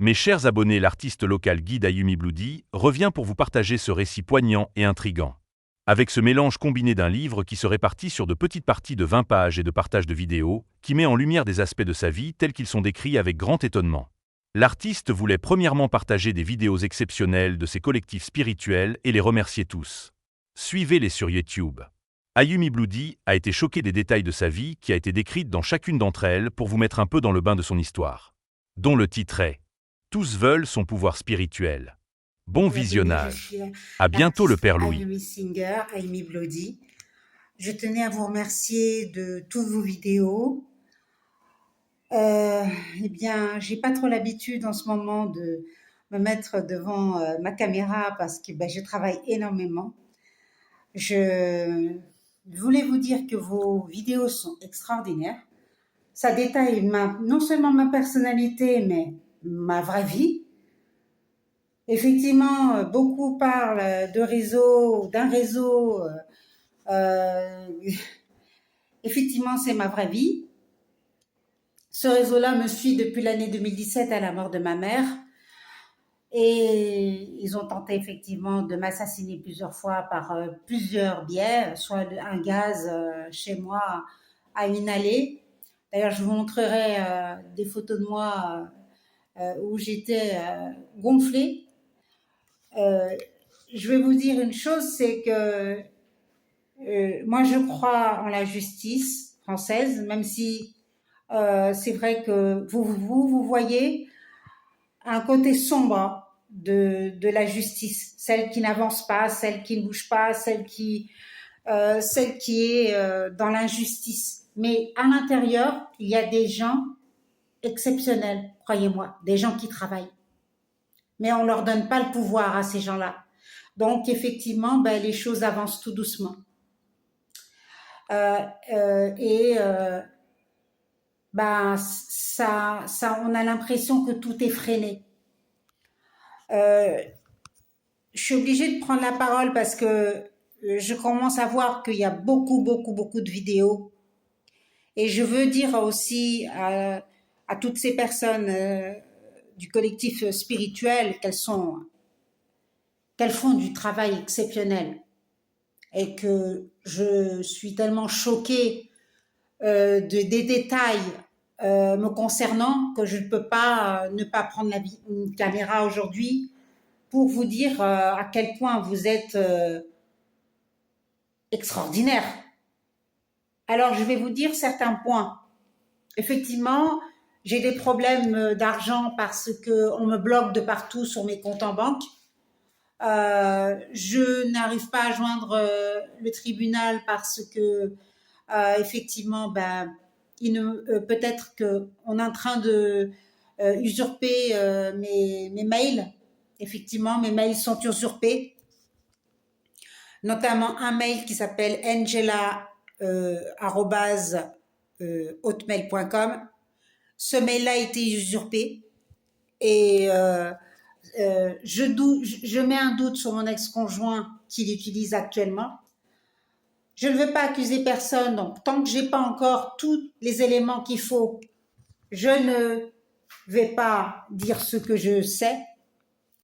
Mes chers abonnés, l'artiste local Guide Ayumi Bloody revient pour vous partager ce récit poignant et intrigant. Avec ce mélange combiné d'un livre qui se répartit sur de petites parties de 20 pages et de partage de vidéos, qui met en lumière des aspects de sa vie tels qu'ils sont décrits avec grand étonnement. L'artiste voulait premièrement partager des vidéos exceptionnelles de ses collectifs spirituels et les remercier tous. Suivez-les sur YouTube. Ayumi Bloody a été choqué des détails de sa vie qui a été décrite dans chacune d'entre elles pour vous mettre un peu dans le bain de son histoire. Dont le titre est « Tous veulent son pouvoir spirituel ». Bon visionnage. À bientôt le Père Louis. Ayumi Singer, Ayumi Bloody. Je tenais à vous remercier de toutes vos vidéos. Eh bien, j'ai pas trop l'habitude en ce moment de me mettre devant ma caméra parce que je travaille énormément. Je voulais vous dire que vos vidéos sont extraordinaires. Ça détaille non seulement ma personnalité, mais ma vraie vie. Effectivement, beaucoup parlent de réseau, d'un réseau. Euh, effectivement, c'est ma vraie vie. Ce réseau-là me suit depuis l'année 2017 à la mort de ma mère. Et ils ont tenté effectivement de m'assassiner plusieurs fois par plusieurs biais, soit un gaz chez moi à inhaler. D'ailleurs, je vous montrerai des photos de moi où j'étais gonflée. Je vais vous dire une chose, c'est que moi je crois en la justice française, même si c'est vrai que vous voyez un côté sombre de la justice, celle qui n'avance pas, celle qui ne bouge pas, celle qui est dans l'injustice. Mais à l'intérieur, il y a des gens exceptionnels, croyez-moi, des gens qui travaillent. Mais on ne leur donne pas le pouvoir à ces gens-là. Donc, effectivement, les choses avancent tout doucement. On a l'impression que tout est freiné. Je suis obligée de prendre la parole parce que je commence à voir qu'il y a beaucoup de vidéos. Et je veux dire aussi à toutes ces personnes du collectif spirituel qu'elles font du travail exceptionnel. Et que je suis tellement choquée des détails me concernant que je ne peux pas ne pas prendre une caméra aujourd'hui pour vous dire à quel point vous êtes extraordinaire. Alors, je vais vous dire certains points. Effectivement, j'ai des problèmes d'argent parce qu'on me bloque de partout sur mes comptes en banque. Je n'arrive pas à joindre le tribunal parce que effectivement, peut-être qu'on est en train de usurper mes mails. Effectivement, mes mails sont usurpés. Notamment un mail qui s'appelle angela@hotmail.com. Ce mail-là a été usurpé et je mets un doute sur mon ex-conjoint qui l'utilise actuellement. Je ne veux pas accuser personne, donc tant que j'ai pas encore tous les éléments qu'il faut, je ne vais pas dire ce que je sais.